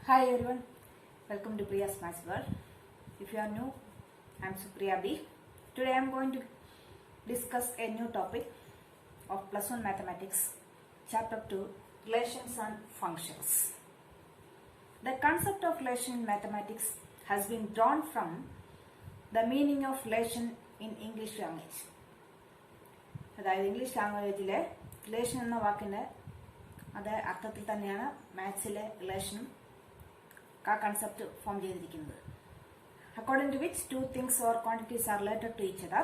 Hi everyone, welcome to Priya's Maths World. If you are new, I am Supriya B. Today I am going to discuss a new topic of Plus 1 Mathematics, Chapter 2, Relations and Functions. The concept of relation in mathematics has been drawn from the meaning of relation in English language. അതായത് English ലാംഗ്വേജിലെ relation എന്ന വാക്കിൻ്റെ അതേ അർത്ഥത്തിൽ തന്നെയാണ് മാത്സിലെ റിലേഷനും ആ concept form ചെയ്തിരിക്കുന്നത്. According to which two things or quantities are related to each other,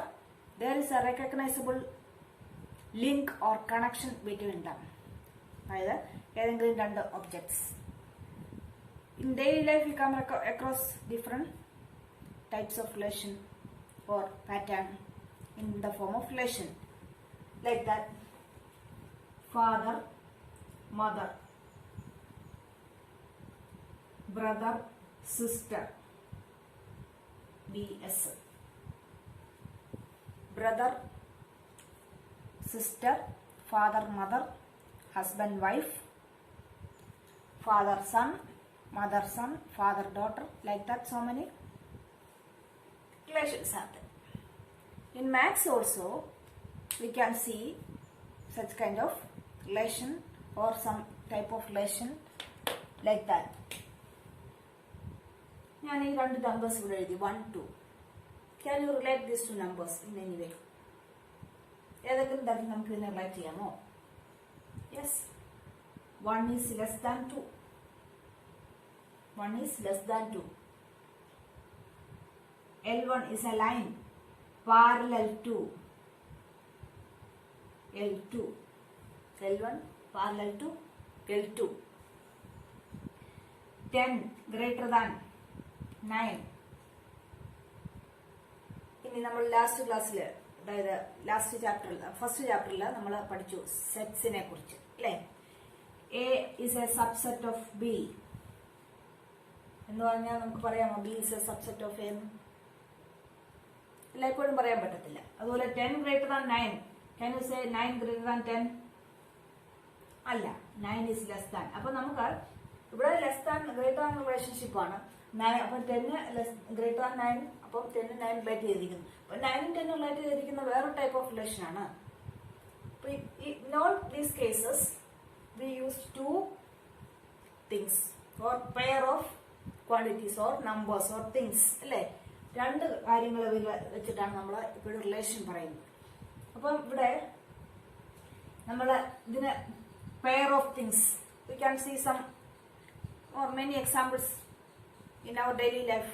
there is a recognizable link or connection between them. അതായത് ഏതെങ്കിലും രണ്ട് objects. In daily life we come across different types of relation or pattern in the form of relation. Like that, father, mother, brother, sister, BS, brother, sister, father, mother, husband, wife, father, son, mother, son, father, daughter, like that so many relations are there. In maths also we can see such kind of relation or some type of relation like that. ഞാൻ ഈ രണ്ട് numbers ഇവിടെ എഴുതി 1, 2. Can you relate these two numbers in any way? ഏതെങ്കിലും തരത്തിൽ നമുക്ക് ഇതിനെ relate ചെയ്യാമോ? Yes. 1 is less than 2. 1 is less than 2. L1 is a line parallel to L2. L1 parallel to L2. 10 greater than 9. ഇനി നമ്മൾ last ക്ലാസ്സിൽ അതായത് first ചാപ്റ്ററിൽ നമ്മൾ പഠിച്ചു സെറ്റ്സിനെ കുറിച്ച് അല്ലേ? A is A subset of B എന്ന് പറഞ്ഞാൽ നമുക്ക് പറയാമോ B is A subset of A എന്ന്? എല്ലായ്പ്പോഴും പറയാൻ പറ്റത്തില്ല. അതുപോലെ 10 greater than 9. Can you say 9 greater than 10? അല്ല, 9 is less than. അപ്പൊ നമുക്ക് ഇവിടെ less than greater than relationship ആണ്. അപ്പൊ 10 ഗ്രേറ്റർ ദാൻ 9, അപ്പം 10 9 റിലേറ്റ് ചെയ്തിരിക്കുന്നു. അപ്പൊ 9 10 റിലേറ്റ് ചെയ്തിരിക്കുന്ന വേറൊരു ടൈപ്പ് ഓഫ് റിലേഷൻ ആണ്. In all these cases we use two things or pair of quantities or numbers or things അല്ലേ? രണ്ട് കാര്യങ്ങൾ വെച്ചിട്ടാണ് നമ്മൾ ഇപ്പോഴും റിലേഷൻ പറയുന്നത്. അപ്പം ഇവിടെ നമ്മൾ ഇതിന് pair of things, we can see some or many examples in our daily life.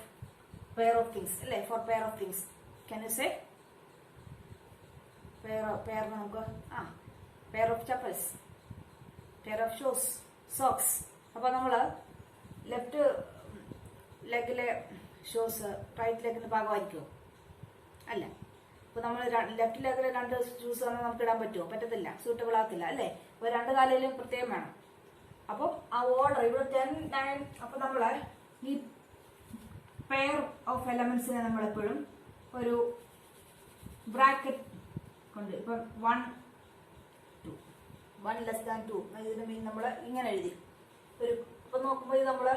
Pair of things അല്ലേ? For pair of things can you say pair നമുക്ക് pair of chappals, pair of shoes, socks. അപ്പോൾ നമ്മൾ left ലെഗിലെ shoes right ലെഗിന് ഭാഗമായിരിക്കുമോ? അല്ല. അപ്പോൾ നമ്മൾ left ലെഗിലെ രണ്ട് shoes നമുക്ക് ഇടാൻ പറ്റുമോ? പറ്റത്തില്ല, സൂട്ടബിൾ ആകത്തില്ല അല്ലേ? അപ്പോൾ രണ്ട് കാലിലും പ്രത്യേകം വേണം. അപ്പം ആ ഓർഡർ ഇവിടെ 10 9. അപ്പോൾ നമ്മൾ ഈ പെയർ ഓഫ് എലമെന്റ്സിനെ നമ്മളെപ്പോഴും ഒരു ബ്രാക്കറ്റ് കൊണ്ട് ഇപ്പം 1 2 1 ലെസ് ദാൻ 2 ഇതിന് മീൻ നമ്മൾ ഇങ്ങനെ എഴുതി ഒരു. ഇപ്പം നോക്കുമ്പോൾ ഇത് നമ്മൾ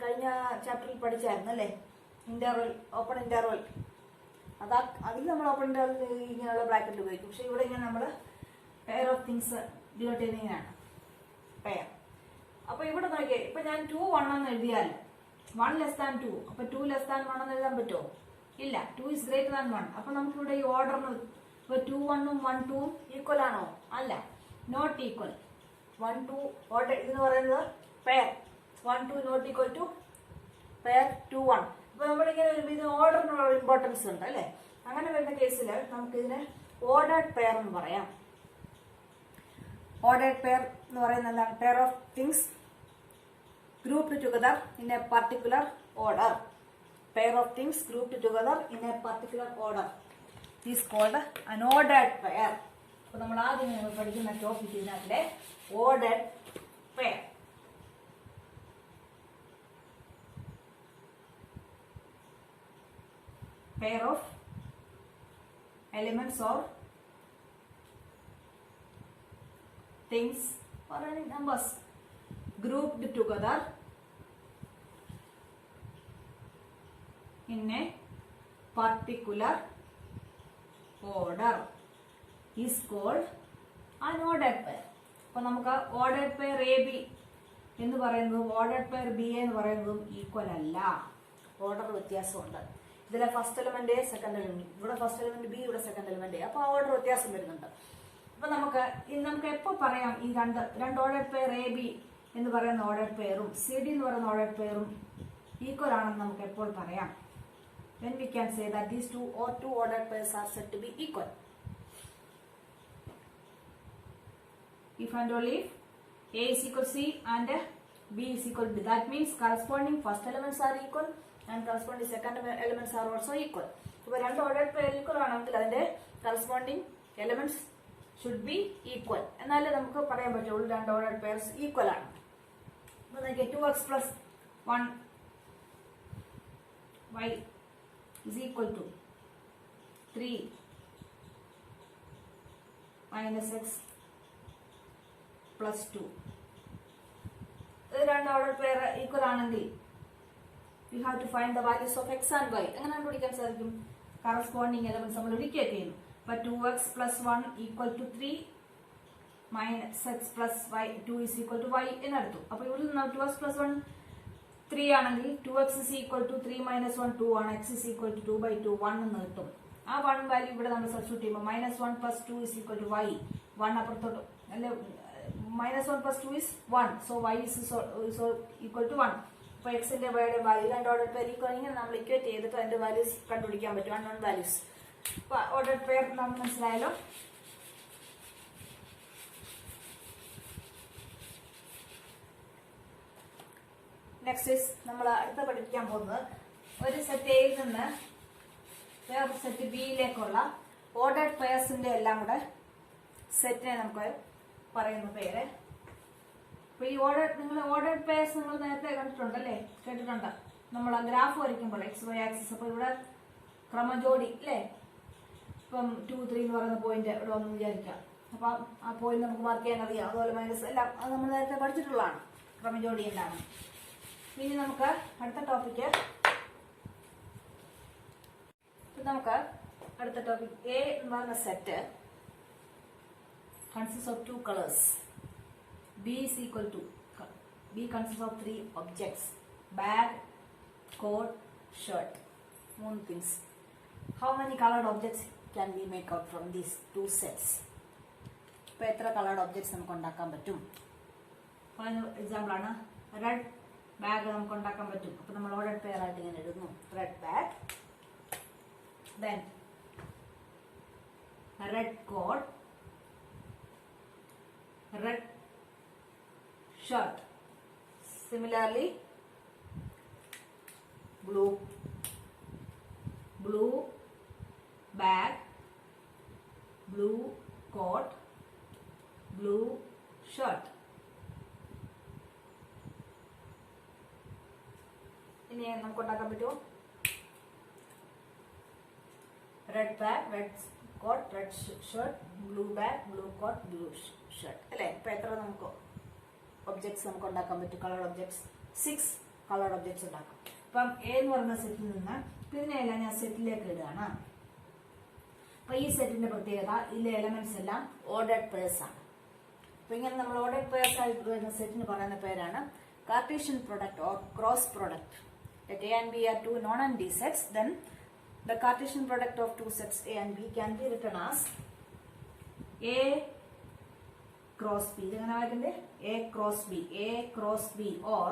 കഴിഞ്ഞ ചാപ്റ്ററിൽ പഠിച്ചായിരുന്നു അല്ലേ? Interval, open interval. അതിൽ നമ്മൾ ഓപ്പൺ ഇന്റർവൽ ഇങ്ങനെയുള്ള ബ്രാക്കറ്റ് ഉപയോഗിക്കും. പക്ഷെ ഇവിടെ ഇങ്ങനെ നമ്മൾ പെയർ ഓഫ് തിങ്സ് ഡിവൈഡ് ചെയ്യുന്നതിനാണ് പെയർ. അപ്പൊ ഇവിടെ നോക്കിയേ, ഇപ്പൊ ഞാൻ 2 1 എന്ന് എഴുതിയാൽ 1 ലെസ് ദാൻ 2, അപ്പൊ 2 ലെസ് ദാൻ 1 എന്ന് എഴുതാൻ പറ്റുമോ? ഇല്ല. 2 is greater than 1. അപ്പൊ നമുക്ക് ഇവിടെ ഈ ഓർഡറിന് 2 1 ഉം 1 2 ഉം ഈക്വൽ ആണോ? അല്ല, നോട്ട് ഈക്വൽ. 1 2 ഓർഡർ ഇതെന്ന് പറയുന്നത് pair. 1 2 not equal to pair 2 1. അപ്പൊ നമ്മളിങ്ങനെ ഇതിന് ഓർഡറിനുള്ള ഇമ്പോർട്ടൻസ് ഉണ്ട് അല്ലെ? അങ്ങനെ വരുന്ന കേസിൽ നമുക്ക് ഇതിനെ ഓർഡേർഡ് പെയർ എന്ന് പറയാം. ഓർഡേർഡ് പെയർ എന്ന് പറയുന്നത് എന്താണ്? Pair of things grouped together in a particular order. Pair of things grouped together in a particular order is called an ordered pair. അപ്പോൾ നമ്മൾ ആദ്യം പഠിക്കുന്ന topic ഇതിനകത്തിലെ ordered pair. Pair of elements or things or any numbers grouped together in a particular order is called an ordered pair. അപ്പോൾ നമുക്ക് ordered pair AB എന്ന് പറയുന്നതും ordered pair BA എന്ന് പറയുന്നതും ഈക്വൽ അല്ല. ഓർഡർ വ്യത്യാസമുണ്ട്. ഇതിലെ first element A, second element, ഇവിടെ ഫസ്റ്റ് എലിമെന്റ് ബി, ഇവിടെ സെക്കൻഡ് എലിമെന്റ് എ. അപ്പോൾ ഓർഡർ വ്യത്യാസം വരുന്നുണ്ട്. അപ്പൊ നമുക്ക് എപ്പോൾ പറയാം ഈ രണ്ട് ഓർഡേഡ് പെയർ എ ബി എന്ന് പറയുന്ന ഓർഡേഡ് പെയറും സി ഡി എന്ന് പറയുന്ന ഓർഡേഡ് പെയറും ഈക്വൽ ആണെന്ന് നമുക്ക് എപ്പോൾ പറയാം? When we can say that these two ordered pairs are said to be equal. If and only if A is equal to C and B is equal to D. That means corresponding first elements are equal and corresponding second elements are also equal. ഇപ്പോൾ രണ്ട് ordered pair equal ആണെങ്കിൽ അതിന്റെ corresponding elements should be equal. എന്നാലേ നമുക്ക് പറയാൻ പറ്റുള്ളൂ രണ്ട് ordered pairs equal ആണ്. അപ്പോൾ നമുക്ക് 2x plus 1y is equal to 3 minus x plus 2. ഇത് രണ്ട് ഓർഡർ പെയർ ഈക്വൽ ആണെങ്കിൽ you have to find the values of x and y. എങ്ങനെ കണ്ടുപിടിക്കാൻ സാധിക്കും? കറസ്പോണ്ടിങ് എലമെന്റ്സ് നമ്മൾ ഇൻഡിക്കേറ്റ് ചെയ്യുന്നു. അപ്പോൾ 2x plus 1 equal to 3 minus x plus y 2 is equal to y എന്നെടുത്തു. അപ്പോൾ ഇവിടെ നിന്ന് 2x plus 1 3 ആണെങ്കിൽ 2x is equal to 3 minus 1 2 ആണ്. x is equal to 2/2 1 എന്ന് കിട്ടും. ആ 1 വാല്യൂ ഇവിടെ നമ്മൾ സബ്സ്റ്റിറ്റ്യൂട്ട് ചെയ്യുമ്പോൾ -1 plus 2 is equal to y. 1 അപ്പുറത്തോട്ട് അല്ലെ, -1 plus 2 is 1. So y is equal to 1. അപ്പോൾ എക്സിന്റെ വൈയുടെ വാല്യൂ രണ്ട് ഓർഡർ പെയർ ഈക്വൽ ആണെങ്കിൽ നമ്മൾ ഇക്വേറ്റ് ചെയ്തിട്ട് അതിന്റെ വാല്യൂസ് കണ്ടുപിടിക്കാൻ പറ്റും, അൺനോൺ വാല്യൂസ്. അപ്പോൾ ഓർഡർ പെയർ നമുക്ക് മനസ്സിലായല്ലോ. നെക്സ്റ്റ് ഇസ് നമ്മൾ അടുത്ത പഠിപ്പിക്കാൻ പോകുന്നത് ഒരു സെറ്റ് എയിൽ നിന്ന് വേറൊരു സെറ്റ് ബിയിലേക്കുള്ള ഓർഡേഡ് പെയർസിന്റെ എല്ലാം കൂടെ സെറ്റിനെ നമുക്ക് പറയുന്ന പേര്. അപ്പൊ ഈ നിങ്ങൾ ഓർഡേഡ് പെയർസ് നിങ്ങൾ നേരത്തെ കണ്ടിട്ടുണ്ടല്ലേ, കേട്ടിട്ടുണ്ട്. നമ്മൾ ഗ്രാഫ് വരയ്ക്കുമ്പോൾ XY ആക്സിസ്, അപ്പൊ ഇവിടെ ക്രമജോടി അല്ലേ, ഇപ്പം 2 3 എന്ന് പറയുന്ന പോയിന്റ് ഇവിടെ വന്ന് വിചാരിക്കാം. അപ്പൊ ആ പോയിന്റ് നമുക്ക് മാർക്ക് ചെയ്യാൻ അറിയാം. അതുപോലെ മൈനസ് എല്ലാം അത് നമ്മൾ നേരത്തെ പഠിച്ചിട്ടുള്ളതാണ്, ക്രമജോടി എന്താണ്. ഇനി നമുക്ക് അടുത്ത ടോപ്പിക് എ എന്ന് പറയുന്ന set consists of 2 colors. B consists of 3 objects: bag, coat, shirt. 3 things. How many colored objects can we make out from these 2 sets? ഇപ്പോൾ എത്ര colored objects നമുക്ക് ഉണ്ടാക്കാൻ പറ്റും? എക്സാമ്പിൾ ആണ് റെഡ് ബാഗ് നമുക്ക് ഉണ്ടാക്കാൻ പറ്റും. അപ്പൊ നമ്മൾ ഓർഡർ പെയർ ആയിട്ട് ഇങ്ങനെ എഴുതുന്നു, red bag, then red coat, red shirt. Similarly, blue bag, blue coat, blue shirt. ഇനി നമുക്ക് ഉണ്ടാക്കാൻ പറ്റുമോ? Red bag, red coat, red shirt, blue bag, blue coat, blue shirt അല്ലേ. ഇപ്പൊ എത്ര നമുക്ക് ഒബ്ജക്ട്സ് നമുക്ക് ഉണ്ടാക്കാൻ പറ്റും? കളർ ഒബ്ജക്ട്സ് 6 കളർ ഒബ്ജക്ട്സ് ഉണ്ടാക്കാം. ഇപ്പം എ എന്ന് പറയുന്ന സെറ്റിൽ നിന്ന് ഇതിനെല്ലാം ഞാൻ സെറ്റിലേക്ക് ഇടുകയാണ്. അപ്പൊ ഈ സെറ്റിന്റെ പ്രത്യേകത ഇതിലെ എലമെന്റ്സ് എല്ലാം ഓർഡേഡ് പെയർസ് ആണ്. അപ്പൊ ഇങ്ങനെ നമ്മൾ ഓർഡേഡ് പെയർസ് ആയിട്ട് വരുന്ന സെറ്റിന് പറയുന്ന പേരാണ് Cartesian product or cross product. Let A and B are 2 non-empty sets, then the Cartesian product of 2 sets A and B can be written as A cross B. ഇതെങ്ങനെ വായിക്കണ്ടേ? A cross B or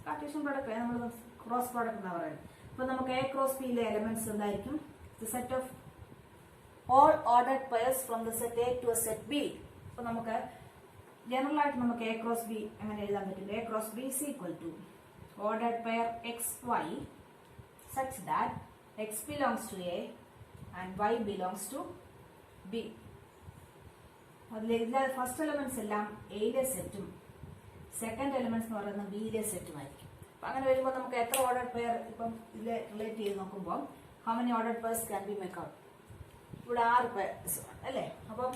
Cartesian product നമ്മൾ cross product എന്നാ പറയുന്നത്. അപ്പൊ നമുക്ക് A cross B യിലെ elements എന്തായിരിക്കും? The set of all ordered pairs from the set A to a set B. അപ്പൊ നമുക്ക് ജനറൽ ആയിട്ട് നമുക്ക് A cross B എങ്ങനെ എഴുതാൻ പറ്റും? A cross B is equal to ordered pair XY such that X belongs to A and Y belongs to B. അതിലെ first elements എല്ലാം എയിലെ സെറ്റും സെക്കൻഡ് എലമെന്റ്സ് എന്ന് പറയുന്നത് ബിയിലെ സെറ്റുമായിരിക്കും. അപ്പൊ അങ്ങനെ വരുമ്പോൾ നമുക്ക് എത്ര ഓർഡേഡ് പെയർ ഇപ്പം ഇതിലെ റിലേറ്റ് ചെയ്ത് നോക്കുമ്പോൾ how many ordered pairs can be make out? ഇവിടെ 6 പെയർസ് അല്ലേ. അപ്പം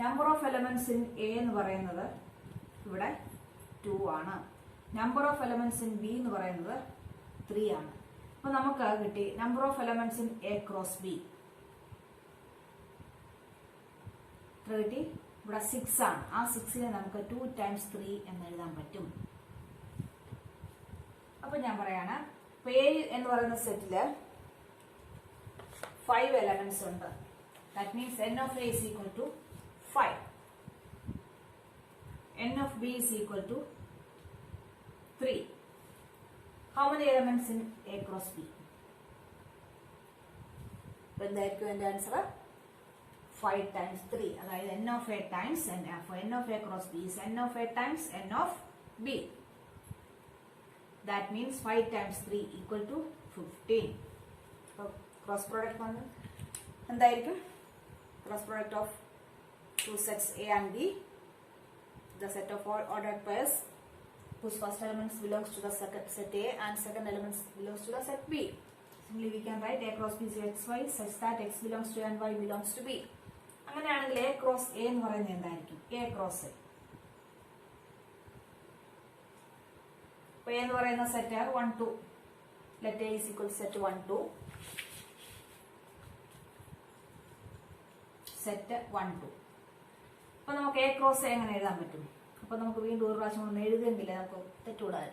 number of elements in A എന്ന് പറയുന്നത് ഇവിടെ 2 ആണ്. Number of elements in B എന്ന് പറയുന്നത് 3 ആണ്. അപ്പൊ നമുക്ക് കിട്ടി number of elements in A cross B കിട്ടി. ഇവിടെ 6 ആണ്. ആ 6നെ നമുക്ക് 2 times 3 എന്ന് എഴുതാൻ പറ്റും. അപ്പൊ ഞാൻ പറയാണ്, എ എന്ന് പറയുന്ന സെറ്റില് 5 എലമെന്റ്സ് ഉണ്ട്. That means n of A is equal to 5. n of B is equal to 3. How many elements in A cross B? എന്തായിരിക്കും എന്റെ ആൻസർ? 5 times 3. അതായത് n of A times n of A cross B is n of A times n of B. That means 5 times 3 equal to 15. So cross product വന്ന് എന്തായിരിക്കും? Cross product of two sets A and B, the set of all ordered pairs whose first elements belongs to the set A and second elements belongs to the set B. Simply we can write A cross B is xy such that x belongs to A and y belongs to B. അങ്ങനെയാണെങ്കിൽ A cross A എന്ന് പറയുന്നത് എന്തായിരിക്കും? A cross A. അപ്പോൾ A എന്ന് പറയുന്ന set 1 2. Let A is equal to set 1 2. Set 1 2. അപ്പൊ നമുക്ക് A cross A എങ്ങനെ എഴുതാൻ പറ്റും? അപ്പൊ നമുക്ക് വീണ്ടും ഒരു പ്രാവശ്യം ഒന്ന് എഴുതുമെങ്കിലേ നമുക്ക് തെറ്റുകൂടാതെ.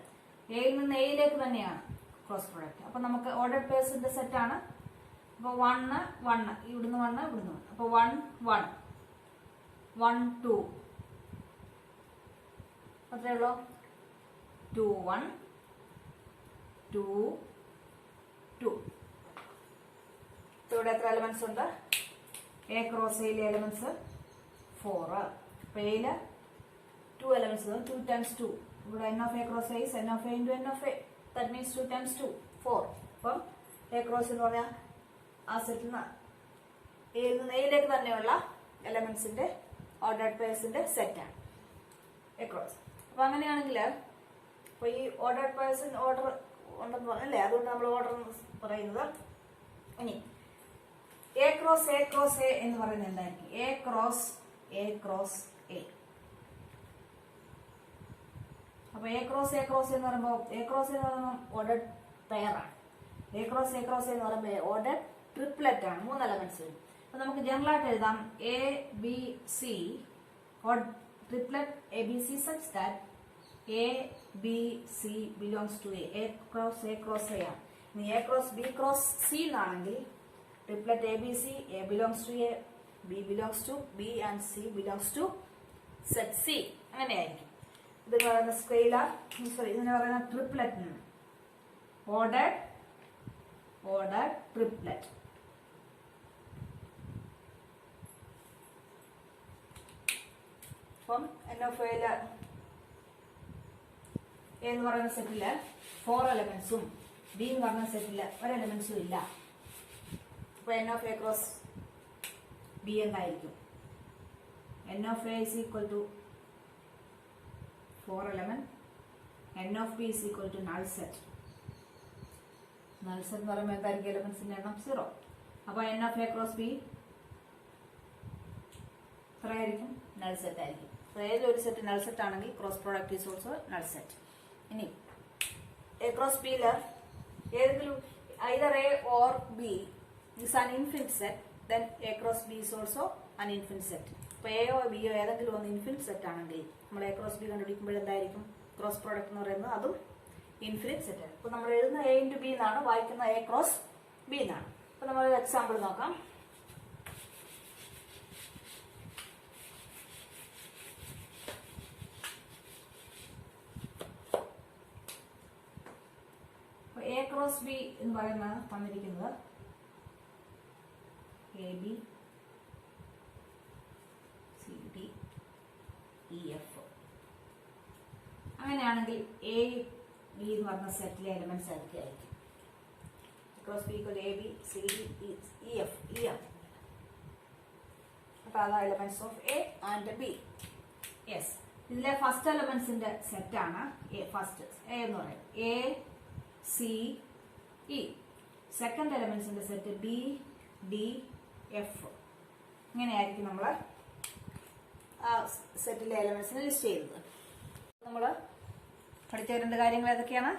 എയിൽ നിന്ന് എയിലേക്ക് തന്നെയാണ് ക്രോസ് പ്രൊഡക്റ്റ്. അപ്പൊ നമുക്ക് ഓർഡർഡ് പേഴ്സിന്റെ സെറ്റ് ആണ്. അപ്പൊ 1 1 ഇവിടുന്ന് 1 ഇവിടുന്ന് 1. അപ്പൊ 1 1 1 2 അത്രേ ഉള്ളൂ. 2 1 2 2. ഇവിടെ എത്ര എലമെന്റ്സ് ഉണ്ട്? A cross A elements 4. അപ്പൊ എയില് 2 എലമെന്റ്സ് 2 times 2. ഇവിടെ n of A cross A is n of A into n of A. That means 2 times 2 4. അപ്പം A cross എന്ന് പറഞ്ഞാൽ ആ സെറ്റിൽ നിന്ന് എയിൽ നിന്ന് എയിലേക്ക് തന്നെയുള്ള എലമെന്റ്സിന്റെ ഓർഡർഡ് പേഴ്സിന്റെ സെറ്റാണ് A cross. അപ്പൊ അങ്ങനെയാണെങ്കിൽ അപ്പൊ ഈ ഓർഡർഡ് പേഴ്സിന് ഓർഡർ ഉണ്ടെന്ന് പറഞ്ഞല്ലേ, അതുകൊണ്ട് നമ്മൾ ഓർഡർ പറയുന്നത്. ഇനി A cross A എന്ന് പറയുന്നത് എന്തായിരിക്കും? A cross A. അപ്പൊ A cross എന്ന് പറയുമ്പോൾ A cross എന്ന് പറയുമ്പോൾ ഓർഡർഡ് പെയർ ആണ്. A cross എന്ന് പറയുമ്പോൾ ഓർഡർഡ് ട്രിപ്ലെറ്റ് ആണ്. 3 എലമെന്റ്സ് വരും. അപ്പൊ നമുക്ക് ജനറൽ ആയിട്ട് എഴുതാം A B C or triplet A B C such that A B C belongs to A. A cross A ആണ്. ഇനി A cross B cross C എന്നാണെങ്കിൽ triplet ABC, A belongs to A, B belongs to B and C belongs to set C. അങ്ങനെയായിരിക്കും. ഇതിന് പറയുന്ന scalar ഇതിന് പറയുന്ന triplet. Ordered triplet. അപ്പം n of A എന്ന് പറയുന്ന സെറ്റില് 4 എലമെന്റ്സും B എന്ന് പറയുന്ന സെറ്റില് 1 എലമെന്റ്സും ഇല്ല. അപ്പൊ n of A cross B എന്തായിരിക്കും? n of A is equal to 4 element. n of B is equal to null set. Null set എന്ന് പറയുമ്പോൾ എന്തായിരിക്കും? എലമെന്റ്സിന്റെ എണ്ണം 0. അപ്പൊ n of A cross B എത്രയായിരിക്കും? null set ആയിരിക്കും. ഏതൊരു ഒരു സെറ്റ് null set ആണെങ്കിൽ cross product is also null set. ഇനി A cross B ല് ഏതെങ്കിലും either A or B is an infinite set, then A cross B is also an infinite set. അപ്പോൾ A or B ഏതെങ്കിലും ഒന്ന് infinite set ആണെങ്കിൽ നമ്മൾ A cross B കണ്ടുപിടിക്കുമ്പോൾ എന്തായിരിക്കും? Cross product എന്ന് പറയുന്നത് അതും ഇൻഫിനിറ്റ് സെറ്റ് ആണ്. അപ്പോൾ നമ്മൾ എഴുതുന്ന A into B എന്നാണ്, വായിക്കുന്ന A cross B എന്നാണ്. അപ്പോൾ നമ്മൾ ഒരു എക്സാമ്പിൾ നോക്കാം. A cross B എന്ന് പറയുന്നത് തന്നിരിക്കുന്നത് A B C D E F. അങ്ങനെയാണെങ്കിൽ A B എന്ന് പറഞ്ഞ സെറ്റിലെ എലമെന്റ്സ് ഏതൊക്കെയായിരിക്കും? Cross B equal A B C D E F. അപ്പോൾ അതാ elements of A and B. Yes, ഇതിലെ ഫസ്റ്റ് എലമെന്റ്സിന്റെ സെറ്റാണ് ഫസ്റ്റ് A എന്ന് പറയുന്നത് A C E. സെക്കൻഡ് എലമെന്റ്സിന്റെ സെറ്റ് B D F. ഇങ്ങനെയായിരിക്കും നമ്മൾ ആ സെറ്റിലെ എലമെന്റ്സിനെ ലിസ്റ്റ് ചെയ്യുന്നത്. നമ്മൾ പഠിച്ച 2 കാര്യങ്ങൾ ഏതൊക്കെയാണ്?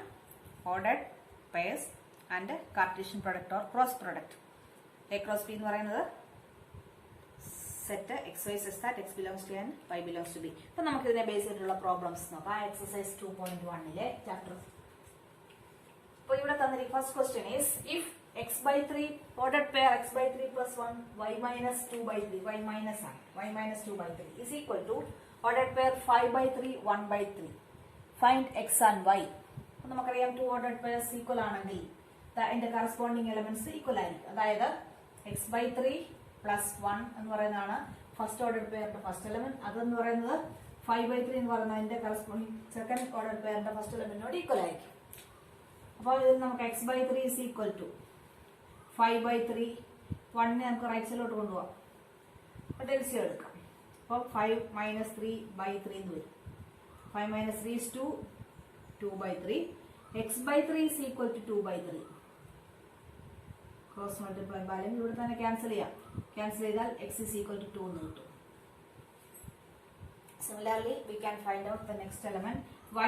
Ordered pairs and Cartesian product or cross product. A cross B എന്ന് പറയുന്നത് set x y such that x belongs to and y belongs to B. അപ്പൊ നമുക്ക് ഇതിനെ ബേസ് ചെയ്തിട്ടുള്ള പ്രോബ്ലംസ് നോക്കാം. Exercise 2.1 chapter. അപ്പോൾ ഇവിടെ തന്നിരിക്കുന്ന first question is if x by 3 ordered pair x by 3 plus 1 y minus 2 by 3 y minus 2 by 3 is equal to ordered pair 5 by 3 1 by 3. Find x and y. അപ്പോൾ നമുക്കറിയാം 2 ordered pairs equal ആണെങ്കിൽ അതിന്റെ corresponding elements equal ആയിരിക്കും. അതായത് x by 3 plus 1 എന്ന് പറയുന്നതാണ് first order പെയറിന്റെ first element. അതെന്ന് പറയുന്നത് 5 by 3 എന്ന് പറയുന്നതിന്റെ കറസ്പോണ്ടിങ് സെക്കൻഡ് ഓർഡർ പെയറിന്റെ ഫസ്റ്റ് എലമെന്റിനോട് ഈക്വൽ ആയിരിക്കും. അപ്പോൾ ഇതിൽ നമുക്ക് x by 3 is equal to 5 by 3 1 നമുക്ക് റൈറ്റ് സൈഡിലോട്ട് കൊണ്ടുപോകാം. അപ്പോൾ എൽസിയം എടുക്കാം. അപ്പോൾ 5 minus 3 by 3 എന്ന് വരും. 5 minus 3 is 2 2 by 3. x by 3 is equal to 2 by 3. Cross multiply അല്ലെങ്കിൽ ഇവിടെ തന്നെ ക്യാൻസൽ ചെയ്യാം. ക്യാൻസൽ ചെയ്താൽ x is equal to 2 എന്ന് കിട്ടും. Similarly, we can find out the next element.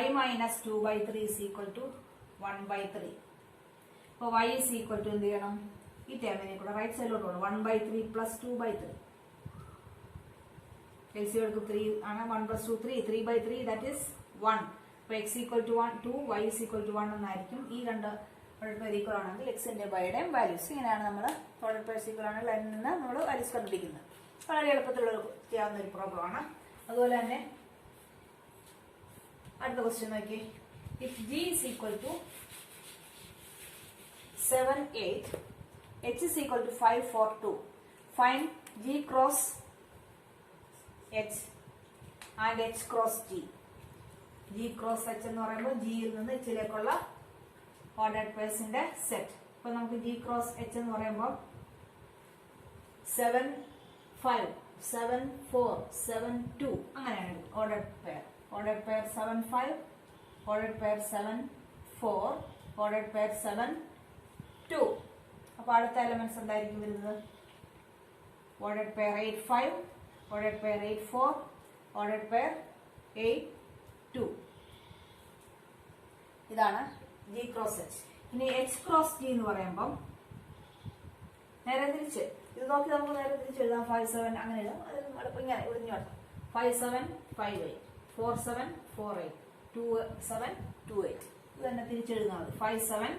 y minus 2 by 3 is equal to 1 by 3. അപ്പോൾ y is equal to എന്ത് ചെയ്യണം? ഈ ടേമിനെ കൂടെ റൈറ്റ് സൈഡിലോട്ട് പോകണം. 1 by 3 plus 2 by 3. LCM എടുക്കും 3 ആണ്. 1 plus 2 3 3 by 3 that is 1. അപ്പോൾ x equal to 1 2 y is equal to 1 എന്നായിരിക്കും. ഈ രണ്ട് ഓർഡർ പെയർ ഈക്വൽ ആണെങ്കിൽ എക്സിന്റെ വൈയുടെയും വാല്യൂസ് ഇങ്ങനെയാണ് നമ്മൾ ഓർഡർ പെയർ ഈക്വൽ ആണെങ്കിൽ അതിൽ നിന്ന് നമ്മൾ വാല്യൂസ് കണ്ടുപിടിക്കുന്നത്. വളരെ എളുപ്പത്തിലുള്ള ചെയ്യാവുന്ന ഒരു പ്രോബ്ലം ആണ്. അതുപോലെ തന്നെ അടുത്ത ക്വസ്റ്റ്യൻ നോക്കി. If g is equal to 7 8 h is equal to 5 4 2. Find g cross h and h cross g. g cross h എന്ന് പറയുമ്പോൾ g യിൽ നിന്ന് h ലേക്കുള്ള ഓർഡർഡ് പെയർസിന്റെ സെറ്റ്. അപ്പോൾ നമുക്ക് g cross h എന്ന് പറയുമ്പോൾ 7 5 7 4 7 2 അങ്ങനെയാണ് ordered pair. Ordered pair 7 5 ordered pair 7 4 ordered pair 7 2. അപ്പോൾ അടുത്ത എലമെന്റ്സ് എന്തായിരിക്കും വരുന്നത്? Ordered pair 8 5 ordered pair 8 4 ordered pair 8 2. ഇതാണ് g ക്രോസ് h. ഇനി h ക്രോസ് g എന്ന് പറയുമ്പോൾ നേരെ തിരിച്ച് ഇത് നോക്കി നമുക്ക് നേരെ തിരിച്ച് എഴുതാം. 5 7 അങ്ങനെ എഴുതാം. അത് ഇങ്ങനെ ഒഴിഞ്ഞു വരണം. 5 7 5 8 4 7 4 8 2 7 2 8 ഇത് തന്നെ തിരിച്ചെഴുതാൽ മതി. 5 7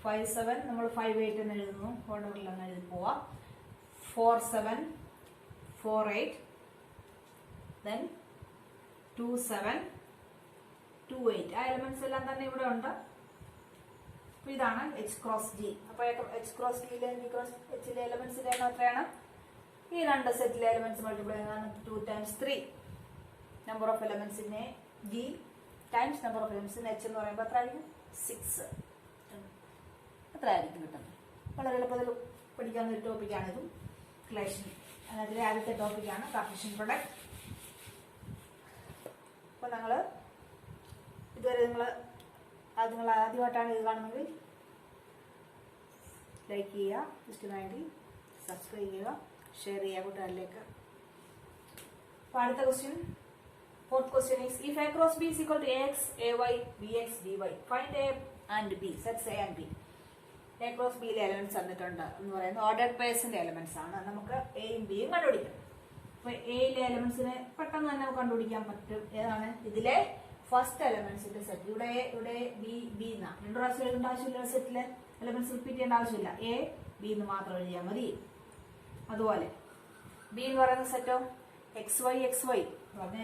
5 7 നമ്മൾ 5 8 എന്ന് എഴുതുന്നു. ഓർഡറിൽ തന്നെ എഴുതി പോവാം. 4 7 4 8 then 2 7 2 8. ആ എലമെന്റ്സ് എല്ലാം തന്നെ ഇവിടെ ഉണ്ട്. അപ്പോൾ ഇതാണ് h ക്രോസ് g. അപ്പോൾ h ക്രോസ് g യിലെ h ലെ എലമെന്റ്സിന്റെ എണ്ണം എത്രയാണ്? ഈ രണ്ട് സെറ്റിലെ എലമെന്റ്സ് മൾട്ടിപ്ലൈ ചെയ്താണ് 2 times 3. Number of elements in g times number of elements in h എന്ന് പറയുമ്പോൾ എത്ര ആയിരിക്കും? 6. എത്ര ആയിരിക്കും കിട്ടുന്നത്? വളരെ എളുപ്പത്തിൽ പഠിക്കാവുന്ന ഒരു ടോപ്പിക്കാണിതും. റിലേഷൻ അതിലെ ആദ്യത്തെ ടോപ്പിക്കാണ് കാർട്ടീഷ്യൻ പ്രൊഡക്റ്റ്. അപ്പോൾ ഇതുവരെ നിങ്ങൾ ആദ്യമായിട്ടാണ് ഇത് കാണുന്നതെങ്കിൽ ലൈക്ക് ചെയ്യുക, ഇഷ്ടമായെങ്കിൽ സബ്സ്ക്രൈബ് ചെയ്യുക, ഷെയർ ചെയ്യുക കൂട്ടുകാരിലേക്ക്. അപ്പോൾ അടുത്ത question, fourth question is if a cross b is equal to ax ay bx by find a and b sets a and b. a cross b യിലെ എലമെന്റ്സ് തന്നിട്ടുണ്ട് എന്ന് പറയുന്നത് ഓർഡർഡ് പെയർസിന്റെ എലമെന്റ്സ് ആണ്. നമുക്ക് എയും ബിയും കണ്ടുപിടിക്കണം. അപ്പോൾ എയിലെ എലമെന്റ്സിനെ പെട്ടെന്ന് തന്നെ കണ്ടുപിടിക്കാൻ പറ്റും. ഏതാണ്? ഇതിലെ ഫസ്റ്റ് എലമെന്റ്സിന്റെ സെറ്റ്. ഇവിടെ ബി ബി എന്നാ രണ്ടു പ്രാവശ്യം എഴുതേണ്ട ആവശ്യമില്ല. സെറ്റിലെ എലമെന്റ്സ് റിപ്പീറ്റ് ചെയ്യേണ്ട ആവശ്യമില്ല. എ ബി എന്ന് മാത്രം എഴുതിയാൽ മതി. അതുപോലെ ബി എന്ന് പറയുന്ന സെറ്റോ X Y X Y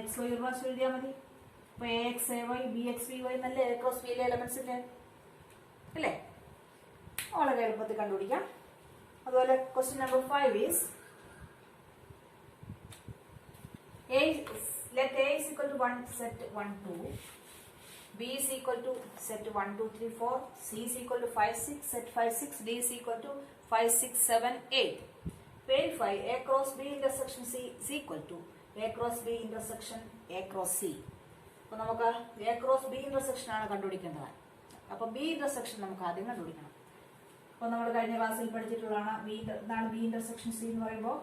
X Y ഒരു പ്രാവശ്യം എഴുതിയാൽ മതി. അപ്പൊ A X A Y B X B Y നല്ല എ ക്രോസ് ബിയിലെ എലമെന്റ്സിന്റെ അല്ലേ? വളരെ എളുപ്പത്തിൽ കണ്ടുപിടിക്കാം. അതുപോലെ question number 5 is let a is equal to 1 set 1 2, b is equal to set 1 2 3 4, c is equal to 5 6 set 5 6, d is equal to 5 6 7 8. Verify a cross b intersection c is equal to a cross b intersection a cross c. അപ്പോൾ നമുക്ക് a cross b intersection ആണ് കണ്ടുപിടിക്കേണ്ടത്. അപ്പോൾ b intersection നമുക്ക് ആദ്യം കണ്ടുപിടിക്കണം. അപ്പോൾ നമ്മൾ കഴിഞ്ഞ ക്ലാസ്സിൽ പഠിച്ചിട്ടുള്ളതാണ് എന്താണ് b intersection c എന്ന് പറയുമ്പോൾ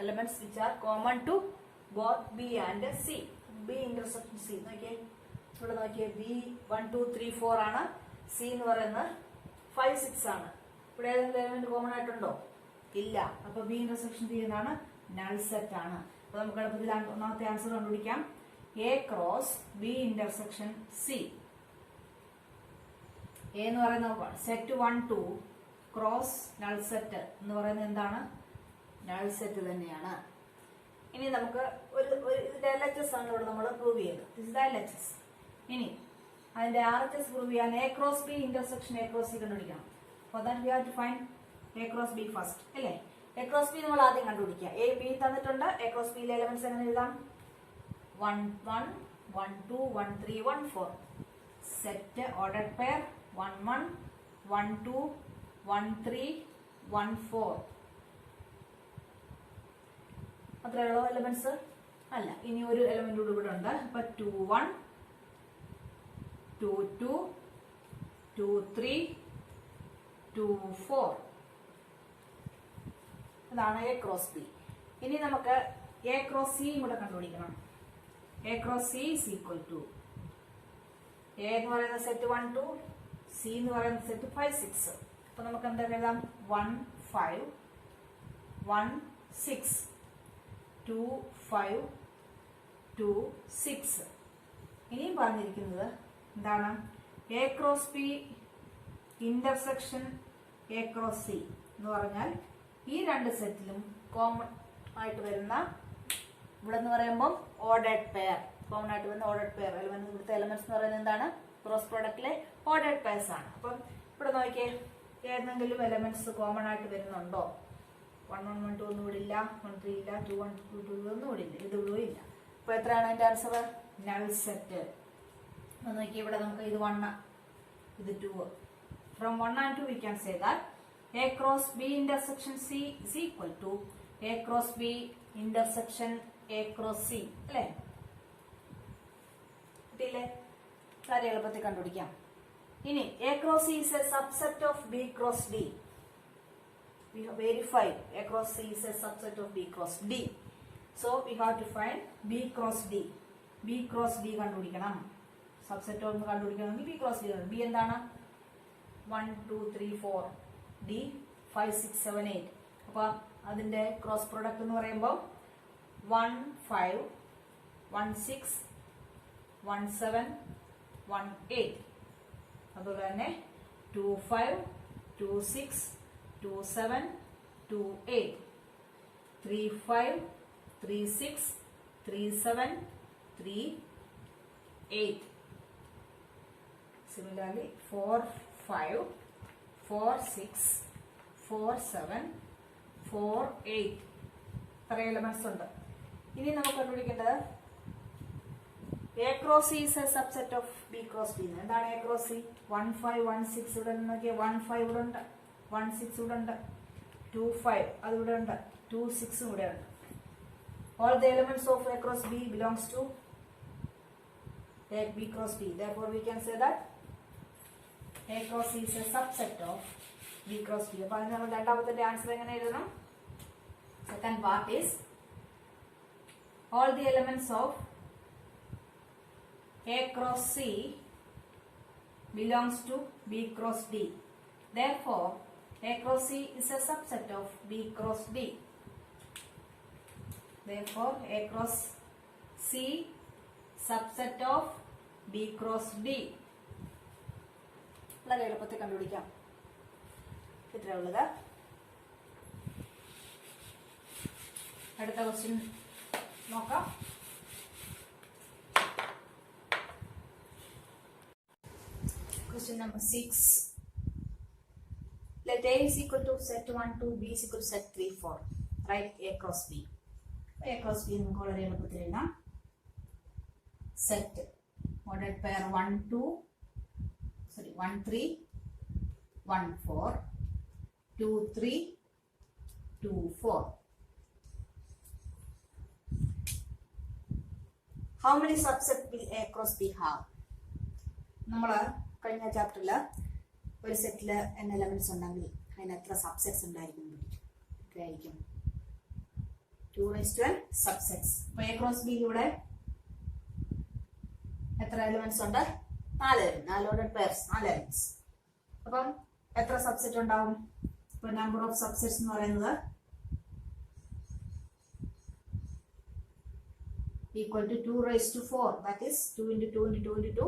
elements which are common to both b and c. b intersection c നോക്കിയേ ഇവിടെ നോക്കിയേ ബി 1 2 3 4 ആണ്, സി എന്ന് പറയുന്നത് 5 6 ആണ്. ഇവിടെ ഏതെങ്കിലും എലിമെന്റ് കോമൺ ആയിട്ടുണ്ടോ? ഇല്ല. അപ്പൊ ബി ഇന്റർസെക്ഷൻ ബി എന്നാണ് നൾ സെറ്റ് ആണ്. അപ്പൊ നമുക്ക് എളുപ്പത്തിൽ ഒന്നാമത്തെ ആൻസർ കണ്ടുപിടിക്കാം. A cross B intersection C. A എന്ന് പറയുന്ന സെറ്റ് 1 2 ക്രോസ് നൾ സെറ്റ് എന്ന് പറയുന്നത് എന്താണ്? നൾ സെറ്റ് തന്നെയാണ്. ഇനി നമുക്ക് ഇതിന്റെ LHS ആണ് ഇവിടെ നമ്മൾ പ്രൂവ് ചെയ്തത്. This is the LHS. ഇനി അതിന്റെ RHS പ്രൂവ് ചെയ്യാൻ A cross B intersection A cross C കണ്ടുപിടിക്കണം. For that we have to find A cross B first, അല്ലേ? എ ക്രോസ് ബി നമ്മൾ ആദ്യം കണ്ടുപിടിക്കുക. എ ബി തന്നിട്ടുണ്ട്. എ ക്രോസ് ബിയിലെ എലമെന്റ്സ് എങ്ങനെ എഴുതാം? 1 1 1 2 1 3 1 4. Set ordered pair 1 1 1 2 1 3 1 4. അത്രയുള്ള എലമെന്റ്സ് അല്ല. ഇനി ഒരു എലമെന്റ് കൂടി ഇവിടെ ഉണ്ട്. അപ്പൊ 2 1 2 2 2 3 2 4. അതാണ് എ ക്രോസ് ബി. ഇനി നമുക്ക് എ ക്രോസ് സി കൂടെ കണ്ടുപിടിക്കണം. A cross C is equal to A എന്ന് പറയുന്ന സെറ്റ് 1 2, സി എന്ന് പറയുന്ന സെറ്റ് 5 6. അപ്പൊ നമുക്ക് എന്താ എഴുതാം? 1 5 1 6 2 5 2 6. ഇനിയും പറഞ്ഞിരിക്കുന്നത് എന്താണ്? A cross B intersection A cross C എന്ന് പറഞ്ഞാൽ ഈ രണ്ട് സെറ്റിലും കോമൺ ആയിട്ട് വരുന്ന, ഇവിടെ എന്ന് പറയുമ്പോൾ ഓർഡേഡ് പെയർ, കോമൺ ആയിട്ട് വരുന്ന ഓർഡേഡ് പെയർ എലമെന്റ്. ഇവിടുത്തെ എലമെന്റ്സ് എന്ന് പറയുന്നത് എന്താണ്? ക്രോസ് പ്രോഡക്റ്റിലെ ഓർഡേഡ് പെയർസ് ആണ്. അപ്പം ഇവിടെ നോക്കിയേ, ഏതെങ്കിലും എലമെന്റ്സ് കോമൺ ആയിട്ട് വരുന്നുണ്ടോ? 1 1 1 2 ഒന്നും ഇവിടെ ഇല്ല, 1 3 ഇല്ല, 2 1 2 2 ഒന്നും ഇവിടെ ഇല്ല, ഇത് ഇവിടെ ഇല്ല. അപ്പൊ എത്രയാണ് അതിന്റെ ആൻസർ? Null set. നോക്കി ഇവിടെ നമുക്ക് ഇത് 1 ഇത് 2. From 1 and 2 we can say that A cross B intersection C is equal to A cross B intersection A cross C. അല്ലേ? കിട്ടിയില്ലേ? കാര്യം എളുപ്പത്തിൽ കണ്ടുപിടിക്കാം. ഇനി A cross C is a subset of B cross D. We have verified A cross C is a subset of B cross D. So we have to find B cross D. B cross D കണ്ടുപിടിക്കണം. Subset ഒന്ന് കണ്ടുപിടിക്കണമെങ്കിൽ B cross D. B എന്താണ്? 1 2 3 4 D 5 6 7 8. അപ്പോൾ അതിന്റെ cross product എന്ന് പറയുമ്പോൾ 1 5 1 6 1 7 1 8. അതുപോലെ തന്നെ 2 5 2 6 2 7 2 8 3 5 3 6 3 7 3 8. Similarly 4 5 4 6 4 7 4 8. ഇത്ര എലമെന്റ്സ് ഉണ്ട്. ഇനി നമുക്ക് കണ്ടുപിടിക്കേണ്ടത് A cross C is a subset of B cross D. എന്താണ് A cross C? 1 5 1 6 ഇവിടെ നോക്കിയാൽ 1 5 ഇവിടെ ഉണ്ട്, 1 6 ഇവിടെ ഉണ്ട്, 2 5 അത് ഇവിടെ ഉണ്ട്, 2 6 ഇവിടെ ഉണ്ട്. All the elements of A cross B belongs to B cross D. Therefore we can say that A cross C is a subset of B cross D. അപ്പോൾ അതിന് നമ്മൾ രണ്ടാമത്തെ ആൻസർ എങ്ങനെ എഴുതണം? Second part is all the elements of A cross C belongs to B cross D. Therefore A cross C is a subset of B cross D. Therefore A cross C subset of B cross D. വളരെ എളുപ്പത്തിൽ കണ്ടുപിടിക്കാം. ഇത്രയുള്ളത്. അടുത്ത question നോക്കാം. Question number 6. Let A is equal to set 1 2, B is equal to set 3 4. Write A cross B. A cross B നമുക്ക് വളരെ എളുപ്പത്തിൽ എഴുതാം. Set ordered pair 1 3 1 4 2 3 2 4. How many subsets will A cross B have? നമ്മൾ കഴിഞ്ഞ ചാപ്റ്ററിൽ ഒരു സെറ്റിൽ n elements ഉണ്ടെങ്കിൽ അതിന് എത്ര സബ്സെറ്റ്സ് ഉണ്ടായിരിക്കും? എത്രയായിരിക്കും? 2n subsets. അപ്പോൾ A ക്രോസ് ബി ഇവിടെ എത്ര എലിമെന്റ്സ് ഉണ്ട്? 4 ഓർഡേഡ് പെയർസ്, 4 എലിമെന്റ്സ്. അപ്പം എത്ര സബ്സെറ്റ് ഉണ്ടാവും? ഇപ്പൊ നമ്പർ ഓഫ് സബ്സെറ്റ്സ് എന്ന് പറയുന്നത് equal to 2 raised to 4, that is 2 into 2 into 2 into 2,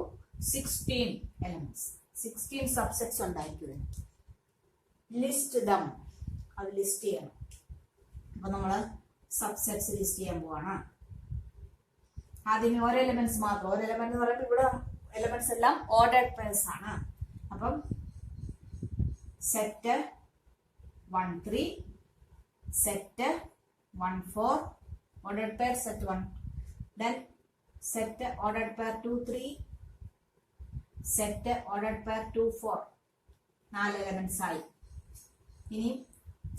16 elements. 16 subsets ഉണ്ടായിരിക്കും. ലിസ്റ്റ് ദം, അത് ലിസ്റ്റ് ചെയ്യണം. അപ്പൊ നമ്മള് സബ്സെറ്റ്സ് ലിസ്റ്റ് ചെയ്യാൻ പോവാണ്. ആദ്യമേ ഓരോ എലിമെന്റ്സ് മാത്രം. ഓരോ എലിമെന്റ് എന്ന് പറയുമ്പോൾ ഇവിടെ എലിമെന്റ്സ് എല്ലാം ഓർഡേഡ് പെയർസ് ആണ്. അപ്പം set 1 3, set 1 4, ordered pair set 1, then set ordered pair 2 3, set ordered pair 2 4. 4 elements ആയി. ഇനി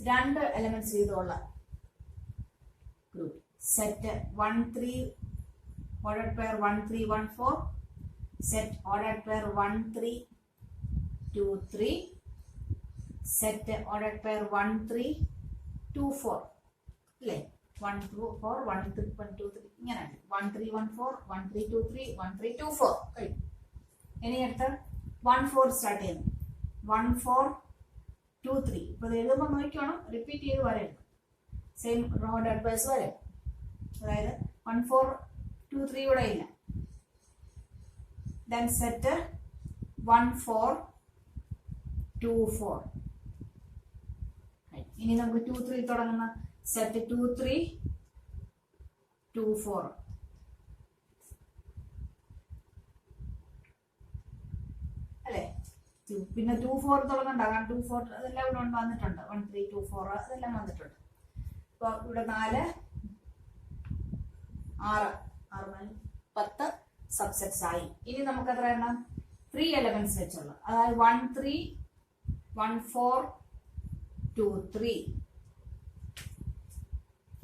2 എലിമെന്റ്സ് വീതമുള്ള group set 1 3, ordered pair 1 3 1 4, set ordered pair 1 3 2 3, set ordered pair 1 3 2 4 അല്ലേ? 1 2 4 1 3 1 2 3 ഇങ്ങനെ 1 3 1 4 1 3 2 3 1 3 2 4 കഴിഞ്ഞു. ഇനി അടുത്ത് 1 4 സ്റ്റാർട്ട് ചെയ്യുന്നു. 1 4 2 3. ഇപ്പൊ എഴുതുമ്പോൾ നോക്കണം, റിപ്പീറ്റ് ചെയ്ത് വരരുത്. സെയിം ഓർഡേഡ് പെയർസ് വരെ. അതായത് 1 4 2 3 ഇവിടെ ഇല്ല. Then set 1 4 2 4. ഇനി നമുക്ക് 2 3 തുടങ്ങുന്ന സെറ്റ് 2 3 2 4 അല്ലേ? പിന്നെ 2 4 തുടങ്ങണ്ട, കാരണം 2 4 അതെല്ലാം ഇവിടെ വന്നിട്ടുണ്ട്. 1 3 2 4 അതെല്ലാം വന്നിട്ടുണ്ട്. ഇപ്പൊ ഇവിടെ 4 6 10 സബ്സെറ്റ്സ് ആയി. ഇനി നമുക്ക് എത്ര എണ്ണം? 3 എലിമെന്റ്സ് വെച്ചുള്ള, അതായത് 1 3 1 4 2 3.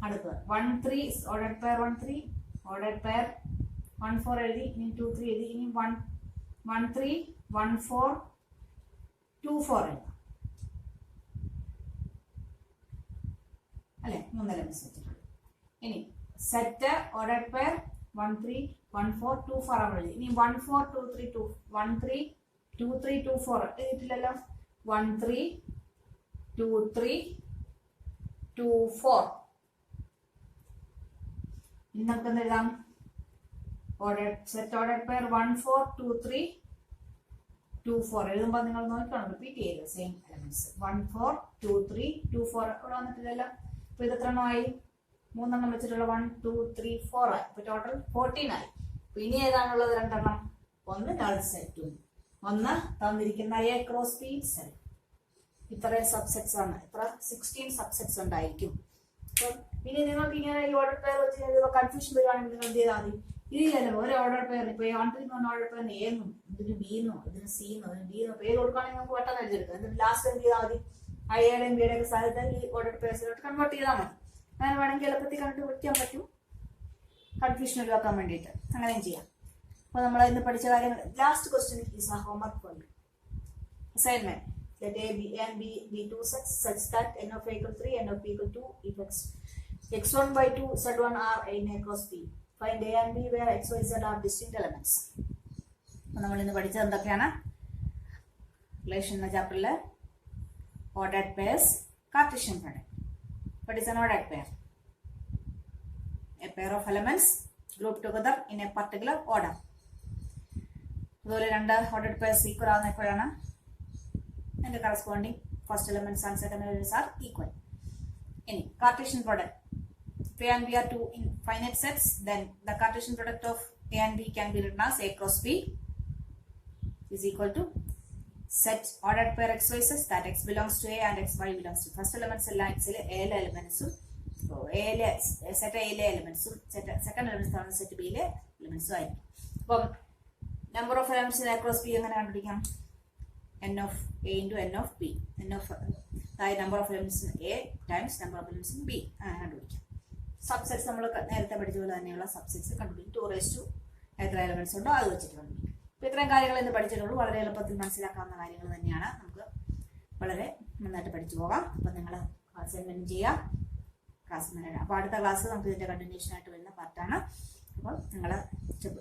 അടുത്തത് 1 3 ഓർഡേഡ് പെയർ 1 3, ഓർഡേഡ് പെയർ 1 4 എഴുതി. ഇനി 2 3 എഴുതി. ഇനി 1 3 1 4 2 4 എഴുതാം അല്ലെ? 3 എലിമെന്റ്സ് വെച്ചിട്ടുണ്ട്. ഇനി സെറ്റ് ഓർഡേഡ് പെയർ 1 3 1 4 2 4 ആണ് എഴുതി. ഇനി 1 4 2 3 2 1 3 2 3 2 4 എഴുതിയിട്ടില്ലല്ലോ. 1 3 2 3 2 4. ഇനി നമുക്ക് എന്ത് എഴുതാം? സെറ്റ് ഓർഡേഡ് പെയർ 1 4 2 3 2 4 എഴുതുമ്പോൾ നിങ്ങൾ നോക്കണം, റിപ്പീറ്റ് ചെയ്ത് സെയിം എലിമെന്റ്സ്. 1 4 2 3 2 4 ഇവിടെ വന്നിട്ടില്ലല്ലോ. അപ്പൊ ഇത് എത്ര എണ്ണമായി? 3 എണ്ണം വെച്ചിട്ടുള്ള 1 2 3 4 ആയി. ഇപ്പൊ ടോട്ടൽ 14 ആയി. അപ്പൊ ഇനി ഏതാണുള്ളത്? 2 എണ്ണം. ഒന്ന് നൾ സെറ്റും, ഒന്ന് തന്നിരിക്കുന്ന എ ക്രോസ് ബി സെറ്റ്. ഇത്രയും സബ്സെറ്റ്സ് ആണ്. ഇത്ര 16 സബ്സെറ്റ്സ് ഉണ്ടായിരിക്കും. ഇനി നിങ്ങൾക്ക് ഇങ്ങനെ ഈ ഓർഡർ പെയർ വെച്ച് കൺഫ്യൂഷൻ വരികയാണെങ്കിൽ നിങ്ങൾ എന്ത് ചെയ്താൽ മതി? ഇത് ചെയ്യാലോ, ഒരു ഓർഡർ പെയർ ഇപ്പൊ 1 3 എന്ന് പറഞ്ഞ ഓർഡർ പെയറിന് എന്നും ഇതിന് ബിന്നോ ഇതിന് സിന്നോ ഇതിന് ഡിന്നോ പേര് കൊടുക്കുകയാണെങ്കിൽ നമുക്ക് പെട്ടെന്ന് എഴുതിയെടുക്കാം. എന്നിട്ട് ലാസ്റ്റ് എന്ത് ചെയ്താൽ മതി? എയുടെയും ബിയുടെ ഒക്കെ സ്ഥാനത്ത് ഈ ഓർഡർ പെയർസിലോട്ട് കൺവേർട്ട് ചെയ്താൽ മതി. അങ്ങനെ വേണമെങ്കിൽ എളുപ്പത്തിൽ കണ്ടുപിടിക്കാൻ പറ്റും, കൺഫ്യൂഷൻ ഒഴിവാക്കാൻ വേണ്ടിയിട്ട്. അങ്ങനെയും ചെയ്യാം. അപ്പൊ നമ്മൾ ഇന്ന് പഠിച്ച കാര്യങ്ങൾ. Last question is A homework for you. Assignment. Let A B and B be 2 sets such that n of A equal 3, n of B equal 2 if x1 by 2 z1 are in A cross B. Find A and B where x, y, z are distinct elements. നമ്മൾ ഇന്ന് പഠിച്ചത് എന്തൊക്കെയാണ്? Relation എന്ന ചാപ്റ്ററില് ordered pairs, Cartesian product. What is an ordered pair? A pair of elements grouped together in a particular order. അതുപോലെ 2 ordered pairs equal ആവുന്ന എപ്പോഴാണ്? And the corresponding first elements and second elements are equal. Any Cartesian product. If A and B are 2 infinite sets, then the Cartesian product of A and B can be written as A cross B is equal to set ordered pair x y sets that x belongs to A and x y belongs to. First elements are like A elements. So set A elements. Second elements are set B elements. So number of elements in A cross B and n of A into n of B. N of number of elements in A times number of elements in B. Subsets നമ്മൾ നേരത്തെ പഠിച്ചതുപോലെ തന്നെയുള്ള subsets കണ്ടുപിടിക്കും. 2 raised to എത്ര elements ഉണ്ടോ അത് വെച്ചിട്ട് കണ്ടുപിടിക്കും. അപ്പോൾ ഇത്രയും കാര്യങ്ങൾ ഇന്ന് പഠിച്ചിട്ടുള്ളൂ. വളരെ എളുപ്പത്തിൽ മനസ്സിലാക്കാവുന്ന കാര്യങ്ങൾ തന്നെയാണ്. നമുക്ക് വളരെ നന്നായിട്ട് പഠിച്ചു പോകാം. അപ്പോൾ നിങ്ങൾ അസൈൻമെന്റ് ചെയ്യുക, ക്ലാസ് അപ്പോൾ അടുത്ത ക്ലാസ് നമുക്ക് ഇതിന്റെ കണ്ടിന്യൂഷൻ ആയിട്ട് വരുന്ന പാർട്ടാണ്. അപ്പോൾ നിങ്ങൾ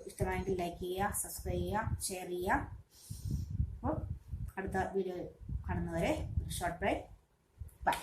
ഇഷ്ടമായെങ്കിൽ ലൈക്ക് ചെയ്യുക, സബ്സ്ക്രൈബ് ചെയ്യുക, ഷെയർ ചെയ്യുക. അപ്പോൾ അടുത്ത വീഡിയോ കാണുന്നവരെ ഷോർട്ട് ബ്രേക്ക്. ബൈ.